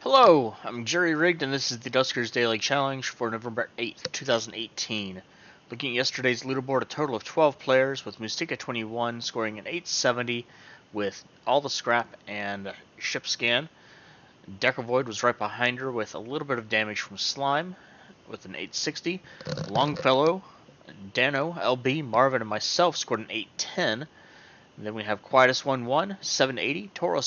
Hello, I'm Jerry Rigged, and this is the Duskers Daily Challenge for November 8th, 2018. Looking at yesterday's leaderboard, a total of 12 players, with Mustika 21 scoring an 870 with all the scrap and ship scan. Deckervoid was right behind her with a little bit of damage from slime with an 860. Longfellow, Dano, LB, Marvin, and myself scored an 810. And then we have Quietus 11, 780, Toro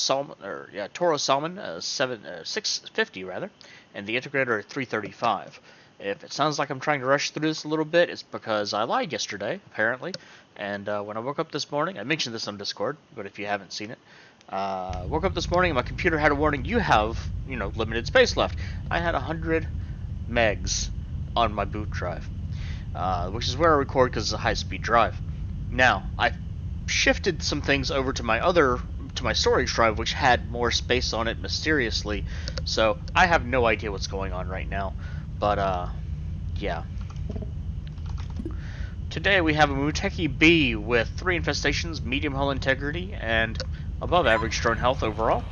Salmon, 650 rather, and the Integrator at 335. If it sounds like I'm trying to rush through this a little bit, it's because I lied yesterday, apparently. And when I woke up this morning, I mentioned this on Discord, but if you haven't seen it, woke up this morning and my computer had a warning: you have, limited space left. I had 100 megs on my boot drive, which is where I record because it's a high-speed drive. Now, I shifted some things over to my storage drive, which had more space on it mysteriously, so I have no idea what's going on right now, but yeah. Today we have a Muteki B with 3 infestations, medium hull integrity, and above average drone health overall.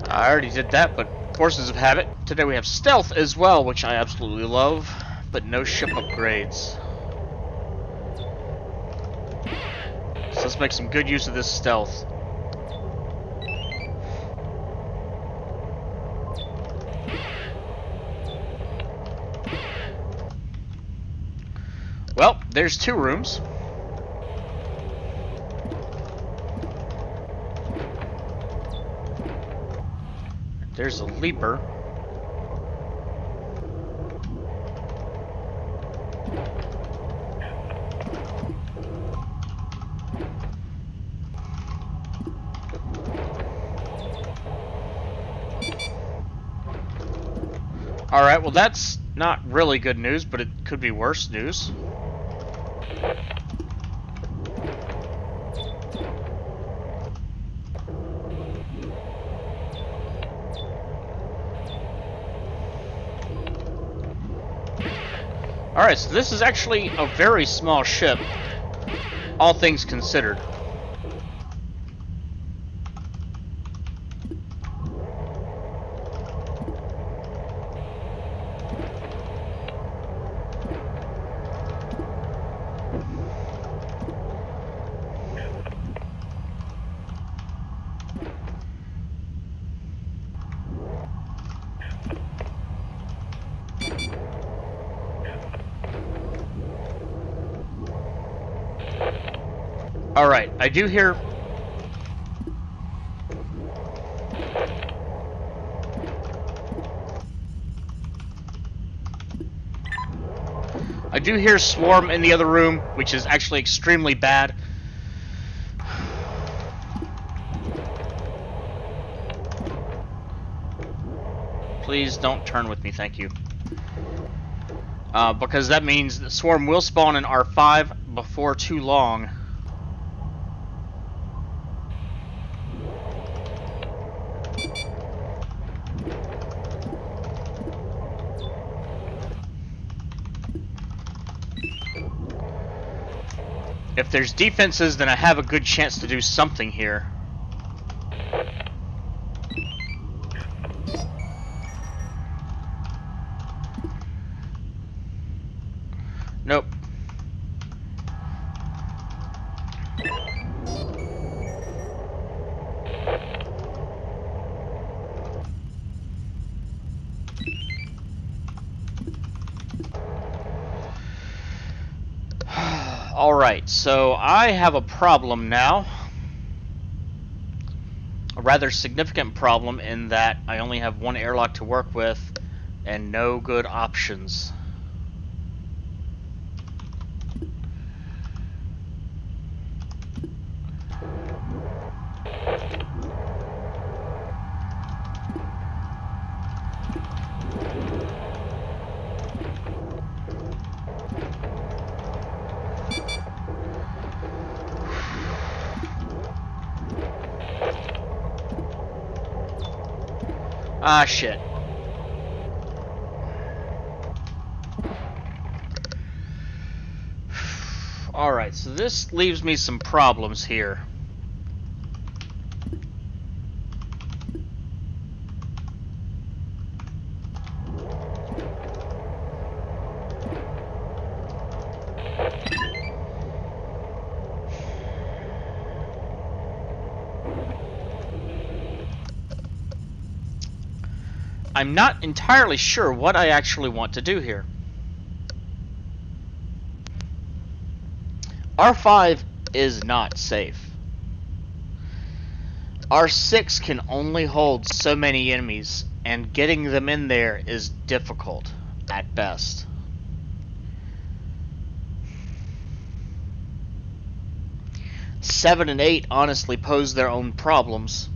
I already did that, but Forces of Habit. Today we have stealth as well, which I absolutely love, but no ship upgrades. So let's make some good use of this stealth. Well, there's 2 rooms. There's a leaper. Alright, well that's not really good news, but it could be worse news. Alright, so this is actually a very small ship, all things considered. Alright, I do hear... Swarm in the other room, which is actually extremely bad. Please don't turn with me, thank you. Because that means the Swarm will spawn in R5 before too long. If there's defenses, then I have a good chance to do something here. Nope. Alright, so I have a problem now. A rather significant problem in that I only have 1 airlock to work with and no good options. Ah, shit. Alright, so this leaves me some problems here. I'm not entirely sure what I actually want to do here. R5 is not safe. R6 can only hold so many enemies, and getting them in there is difficult at best. Seven and 8 honestly pose their own problems.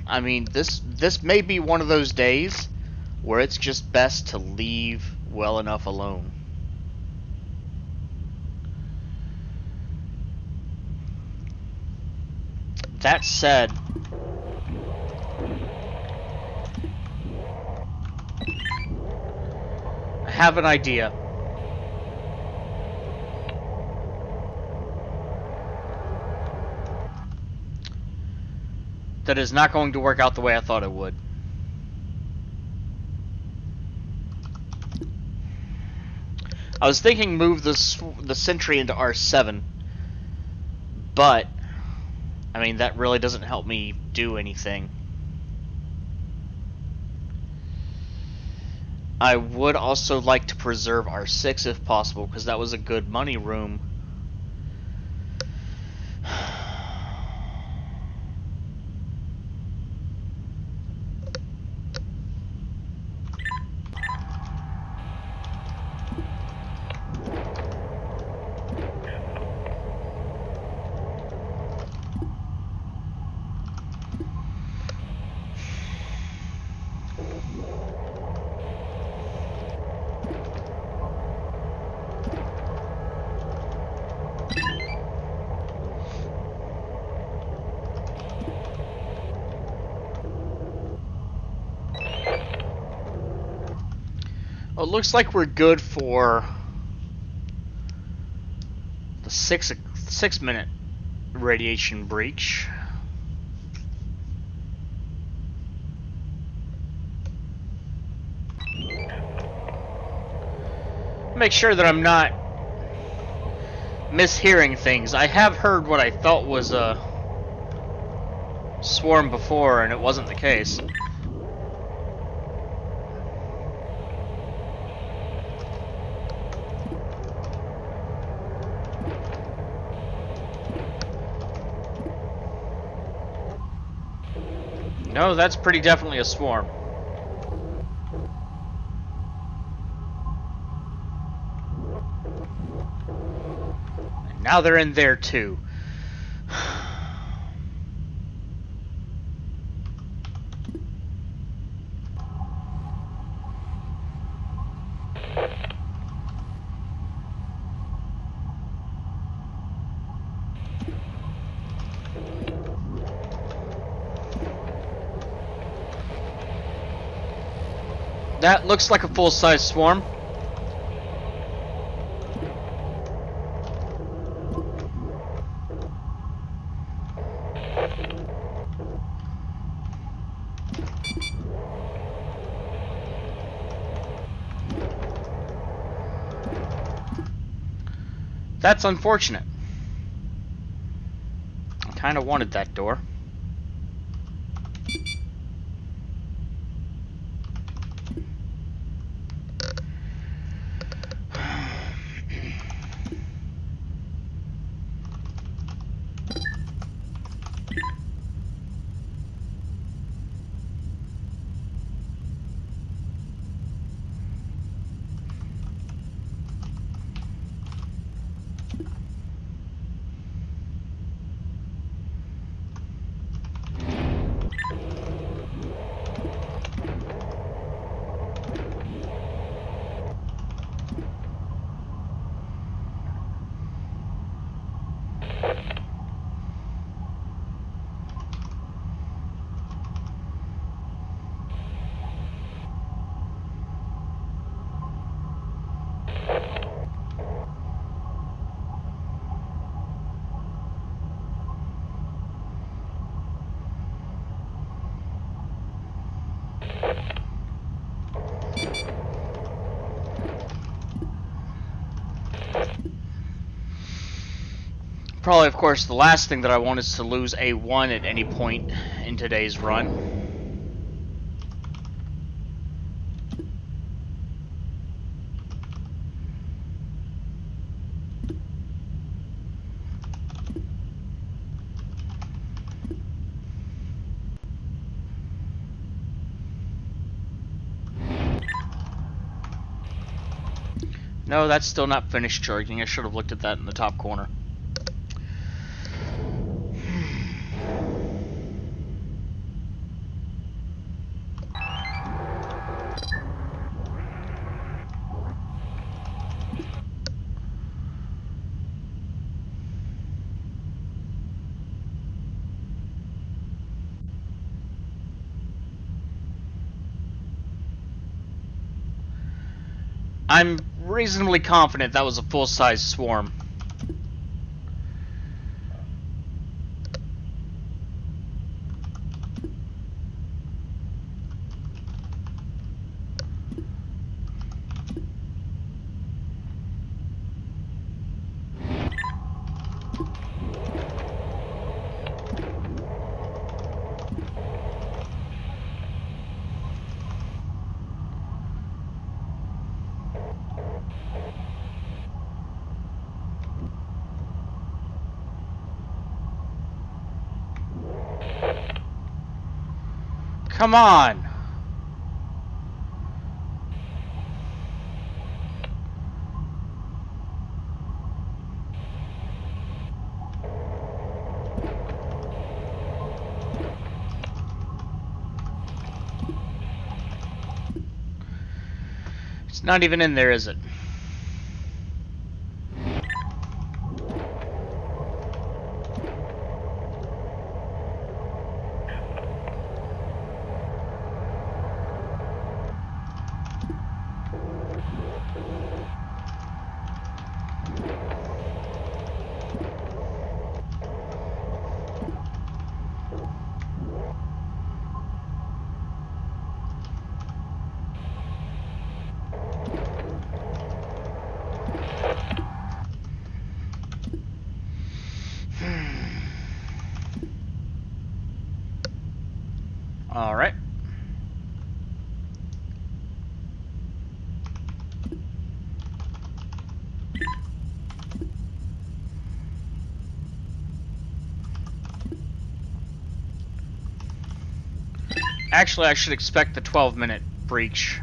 I mean, this may be one of those days where it's just best to leave well enough alone. That said, I have an idea. That is not going to work out the way I thought it would. I was thinking move the sentry into R7, but I mean that really doesn't help me do anything. I would also like to preserve R6 if possible, because that was a good money room. Well, it looks like we're good for the 6-minute radiation breach. Make sure that I'm not mishearing things. I have heard what I thought was a swarm before, and it wasn't the case. No, that's pretty definitely a swarm. And now they're in there too. That looks like a full-size swarm. That's unfortunate. I kind of wanted that door. Probably, of course, the last thing that I want is to lose a 1 at any point in today's run. No, that's still not finished charging. I should have looked at that in the top corner. I'm reasonably confident that was a full-size swarm. Come on! It's not even in there, is it? Alright. Actually, I should expect the 12-minute breach.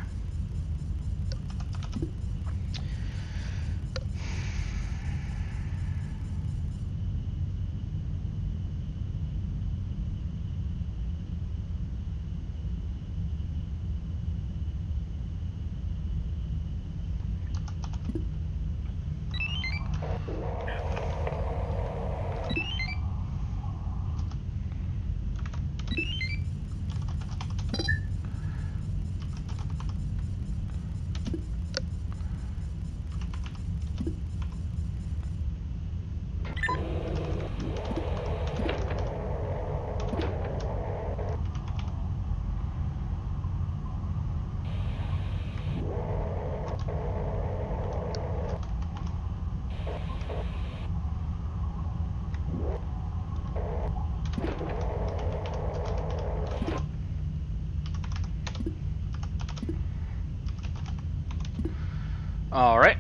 Alright.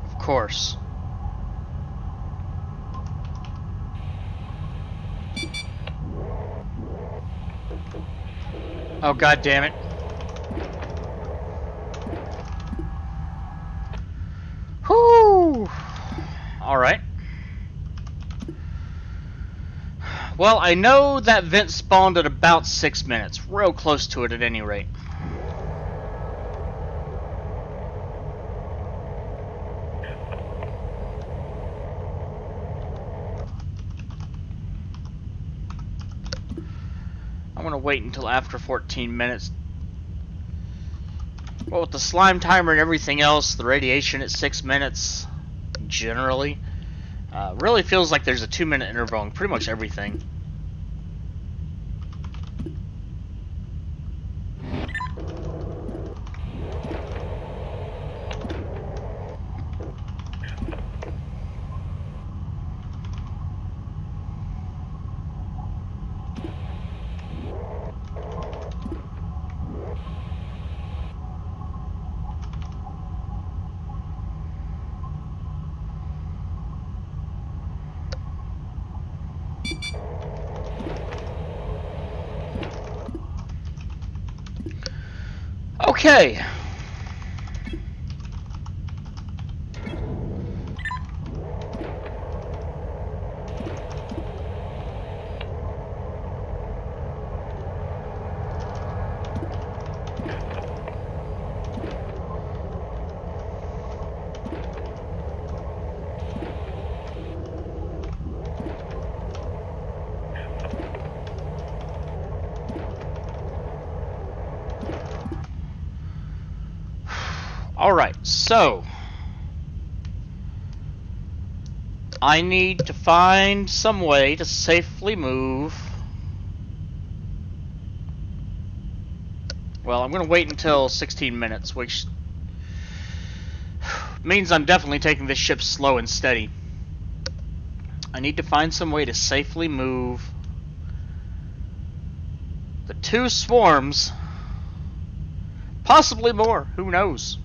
Of course. Oh, god damn it. Whew. Alright. Well, I know that vent spawned at about 6 minutes. Real close to it at any rate. I'm gonna wait until after 14 minutes. Well, with the slime timer and everything else, the radiation at 6 minutes, generally, really feels like there's a 2-minute interval on pretty much everything. Okay. Alright, so I need to find some way to safely move. Well, I'm going to wait until 16 minutes, which means I'm definitely taking this ship slow and steady. I need to find some way to safely move the 2 swarms. Possibly more, who knows?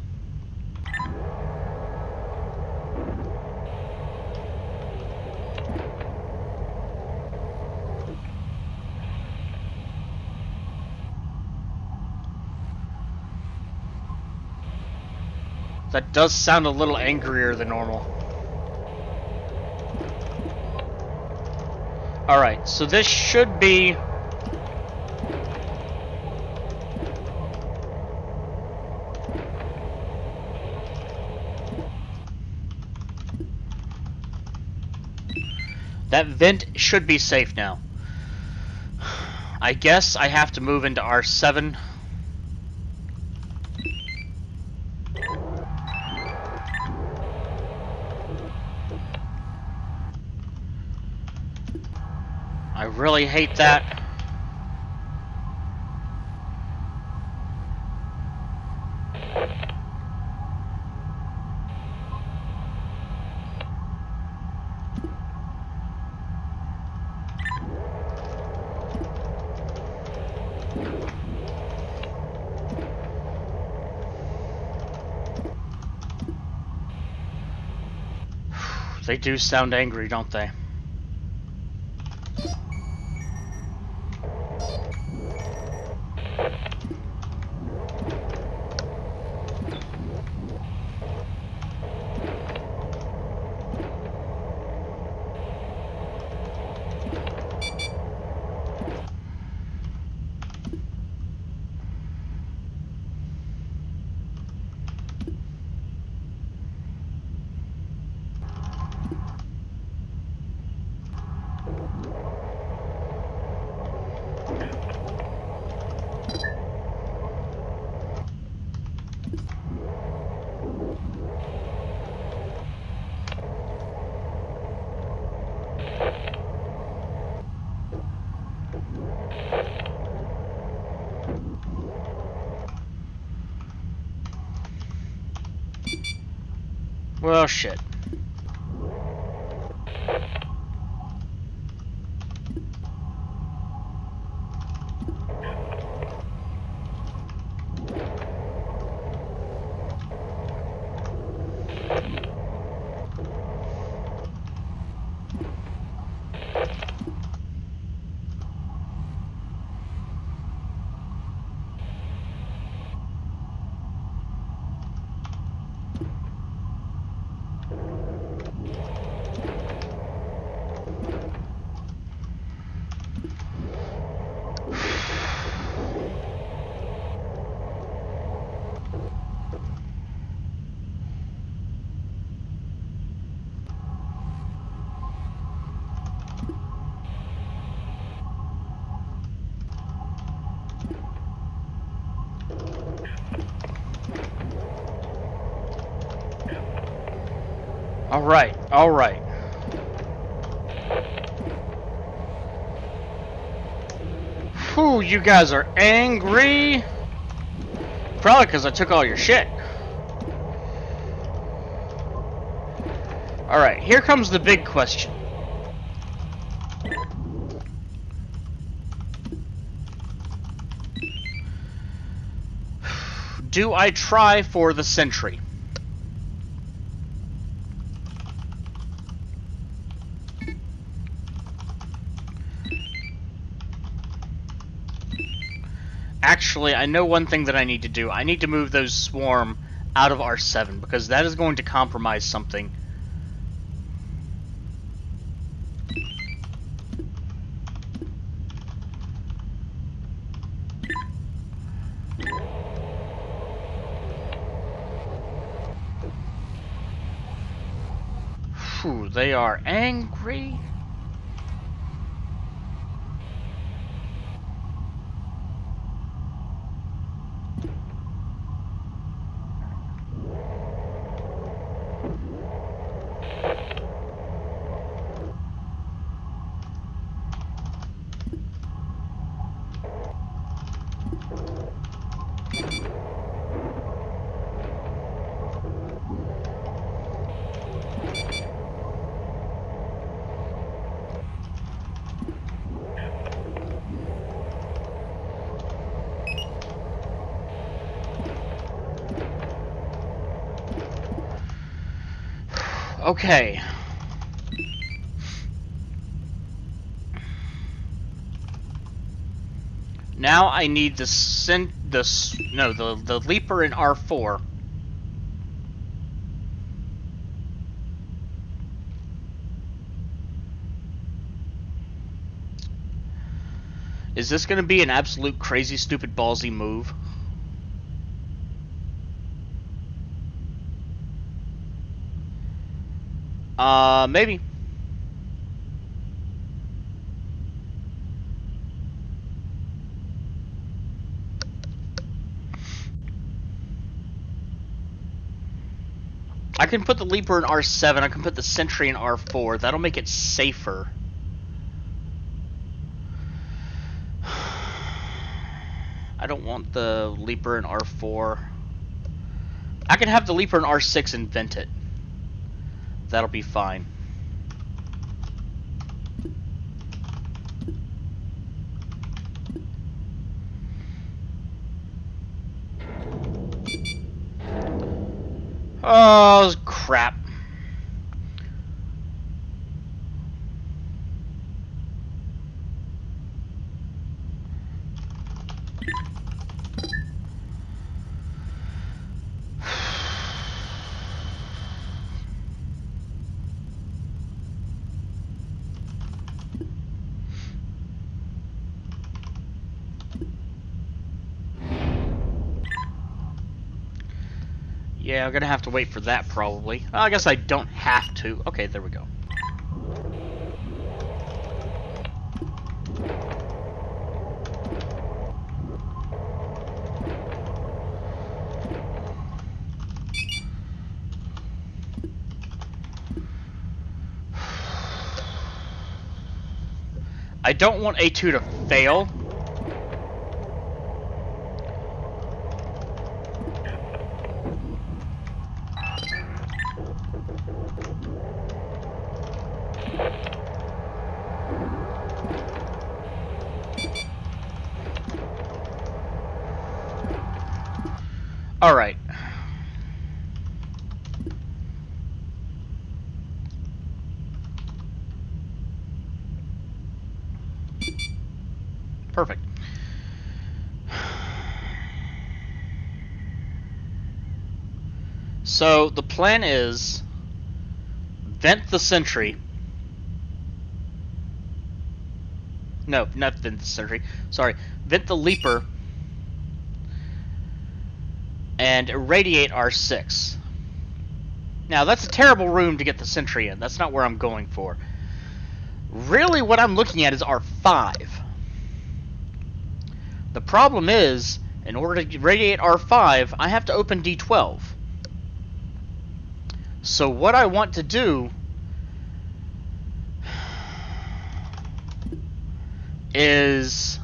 That does sound a little angrier than normal. Alright, so this should be... That vent should be safe now. I guess I have to move into R7. I really hate that. They do sound angry, don't they? Well, shit. Alright, alright. Whew, you guys are angry. Probably because I took all your shit. Alright, here comes the big question. Do I try for the sentry? Actually, I know one thing that I need to do. I need to move those swarm out of R7, because that is going to compromise something. Whew, they are angry. Okay. Now I need the leaper in R4. Is this going to be an absolute crazy, stupid, ballsy move? Maybe. I can put the leaper in R7, I can put the sentry in R4. That'll make it safer. I don't want the leaper in R4. I can have the leaper in R6 and vent it. That'll be fine. Oh, crap. Yeah, I'm gonna have to wait for that probably. Well, I guess I don't have to. Okay, there we go. I don't want A2 to fail. Alright. Perfect. So, the plan is vent the sentry. No, not vent the sentry. Sorry. Vent the leaper and irradiate R6. Now, that's a terrible room to get the sentry in. That's not where I'm going for. Really, what I'm looking at is R5. The problem is, in order to irradiate R5, I have to open D12. So what I want to do is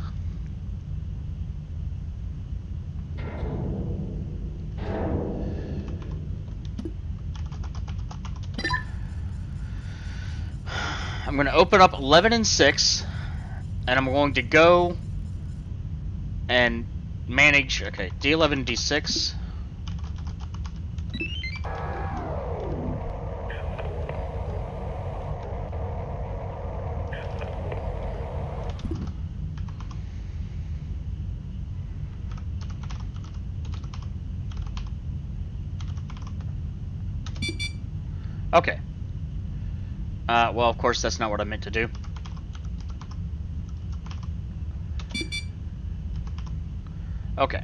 I'm going to open up 11 and 6, and I'm going to go and manage, okay, D11, D6. Okay. Well, of course, that's not what I meant to do. Okay.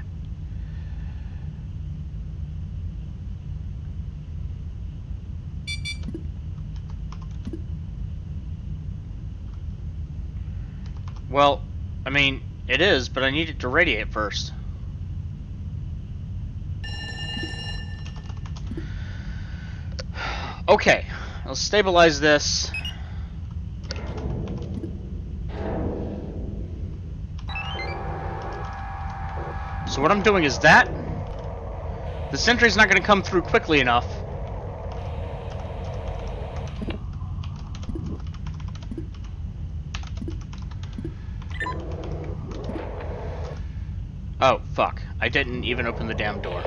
Well, I mean, it is, but I need it to radiate first. Okay, let's stabilize this. So what I'm doing is that. The sentry's not going to come through quickly enough. Oh, fuck. I didn't even open the damn door.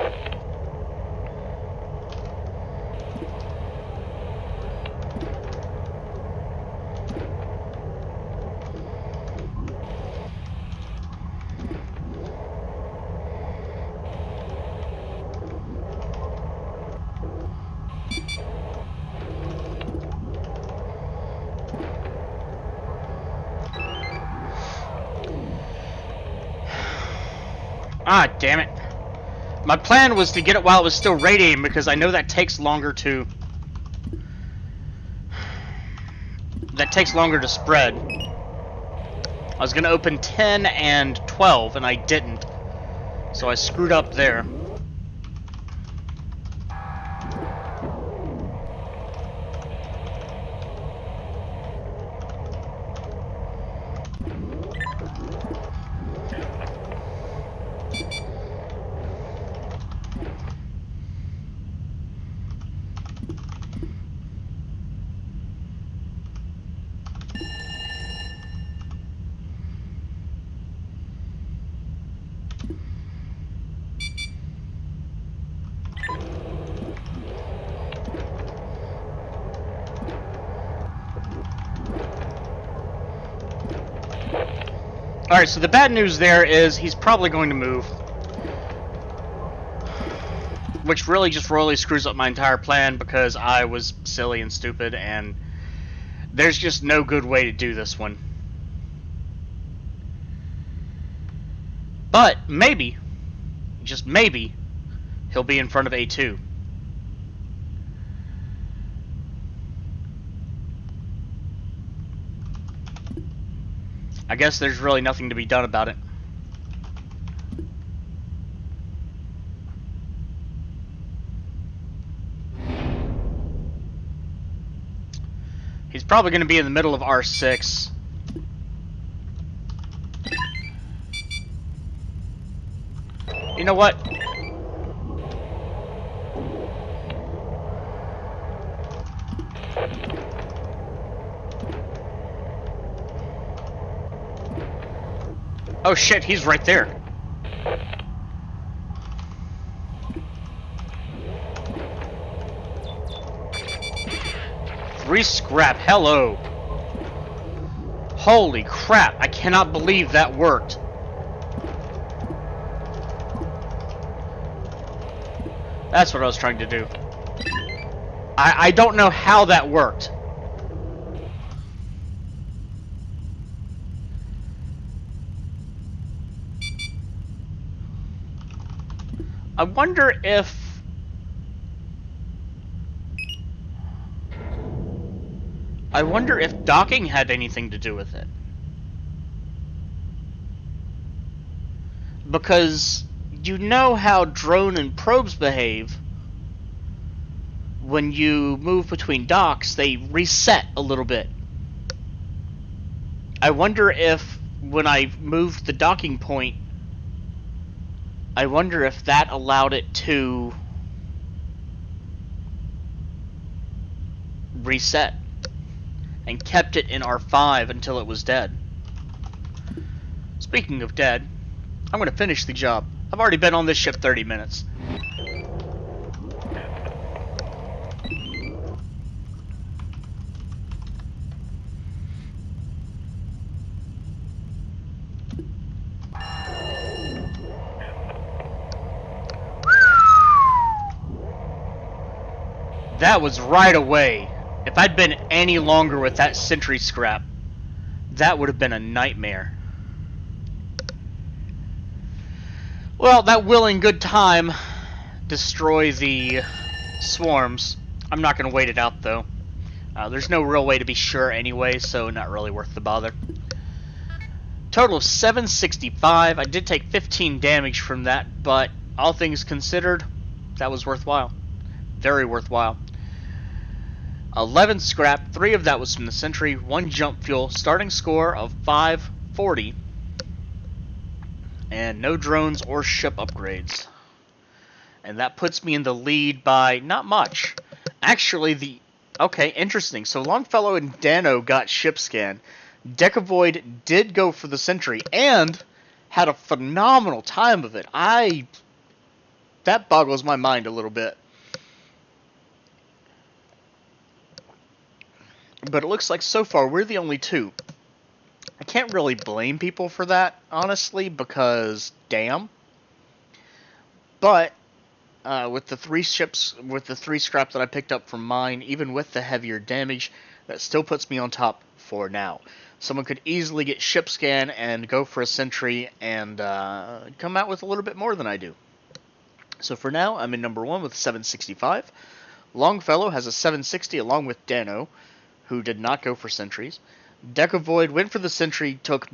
Ah, damn it. My plan was to get it while it was still radiating because I know that takes longer to... That takes longer to spread. I was going to open 10 and 12 and I didn't. So I screwed up there. Alright, so the bad news there is he's probably going to move. Which really just royally screws up my entire plan because I was silly and stupid and there's just no good way to do this one. But maybe, just maybe, he'll be in front of A2. I guess there's really nothing to be done about it. He's probably going to be in the middle of R6. You know what? Oh shit, he's right there. Three scrap, hello. Holy crap, I cannot believe that worked. That's what I was trying to do. I don't know how that worked. I wonder if... docking had anything to do with it. Because you know how drone and probes behave when you move between docks, they reset a little bit. I wonder if when I moved the docking point, I wonder if that allowed it to reset and kept it in R5 until it was dead. Speaking of dead, I'm going to finish the job. I've already been on this ship 30 minutes. That was right away. If I'd been any longer with that sentry scrap, that would have been a nightmare. Well, that will in good time destroy the swarms. I'm not going to wait it out, though. There's no real way to be sure anyway, so not really worth the bother. Total of 765. I did take 15 damage from that, but all things considered, that was worthwhile. Very worthwhile. 11 scrap, 3 of that was from the sentry, 1 jump fuel, starting score of 540, and no drones or ship upgrades. And that puts me in the lead by not much. Actually, okay, interesting. So Longfellow and Dano got ship scan. Decavoid did go for the sentry and had a phenomenal time of it. That boggles my mind a little bit. But it looks like so far we're the only two. I can't really blame people for that, honestly, because damn. But with the 3 scrap that I picked up from mine, even with the heavier damage, that still puts me on top for now. Someone could easily get ship scan and go for a sentry and come out with a little bit more than I do. So for now, I'm in number 1 with 765. Longfellow has a 760 along with Dano, who did not go for sentries. Decavoid went for the sentry, took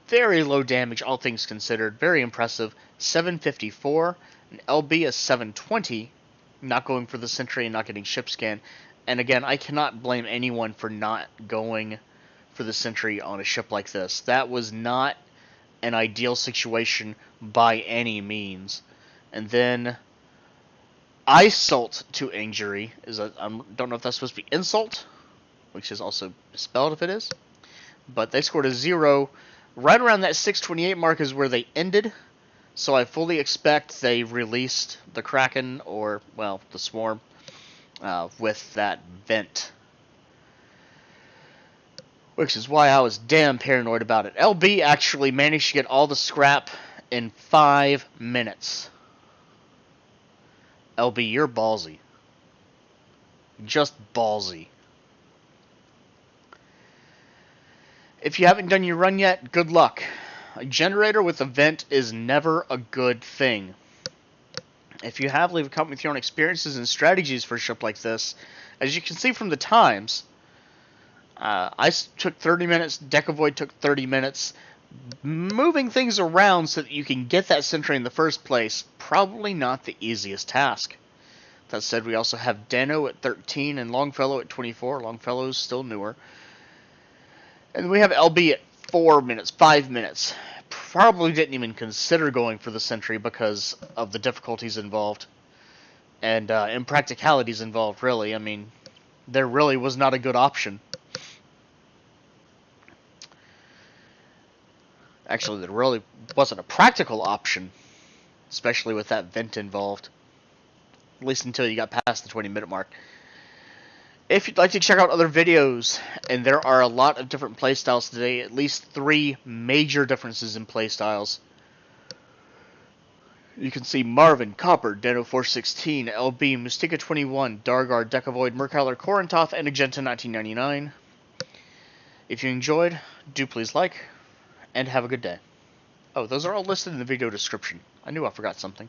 very low damage, all things considered. Very impressive. 754. And LB a 720, not going for the sentry and not getting ship scan. And again, I cannot blame anyone for not going for the sentry on a ship like this. That was not an ideal situation by any means. And then Isult to injury is I don't know if that's supposed to be insult, which is also spelled if it is. But they scored a 0. Right around that 628 mark is where they ended. So I fully expect they released the Kraken, or, well, the Swarm, with that vent. Which is why I was damn paranoid about it. LB actually managed to get all the scrap in 5 minutes. LB, you're ballsy. Just ballsy. If you haven't done your run yet, good luck. A generator with a vent is never a good thing. If you have, leave a comment with your own experiences and strategies for a ship like this. As you can see from the times, I took 30 minutes, Decavoid took 30 minutes. Moving things around so that you can get that sentry in the first place, probably not the easiest task. That said, we also have Dano at 13 and Longfellow at 24. Longfellow's still newer. And we have LB at 4 minutes, 5 minutes. Probably didn't even consider going for the sentry because of the difficulties involved. And impracticalities involved, really. I mean, there really was not a good option. Actually, there really wasn't a practical option. Especially with that vent involved. At least until you got past the 20-minute mark. If you'd like to check out other videos, and there are a lot of different playstyles today, at least 3 major differences in playstyles. You can see Marvin, Copper, Dano 416, LB, Mystica 21, Dargar, Decavoid, Merkowler, Korintoth, and Agenta 1999. If you enjoyed, do please like, and have a good day. Oh, those are all listed in the video description. I knew I forgot something.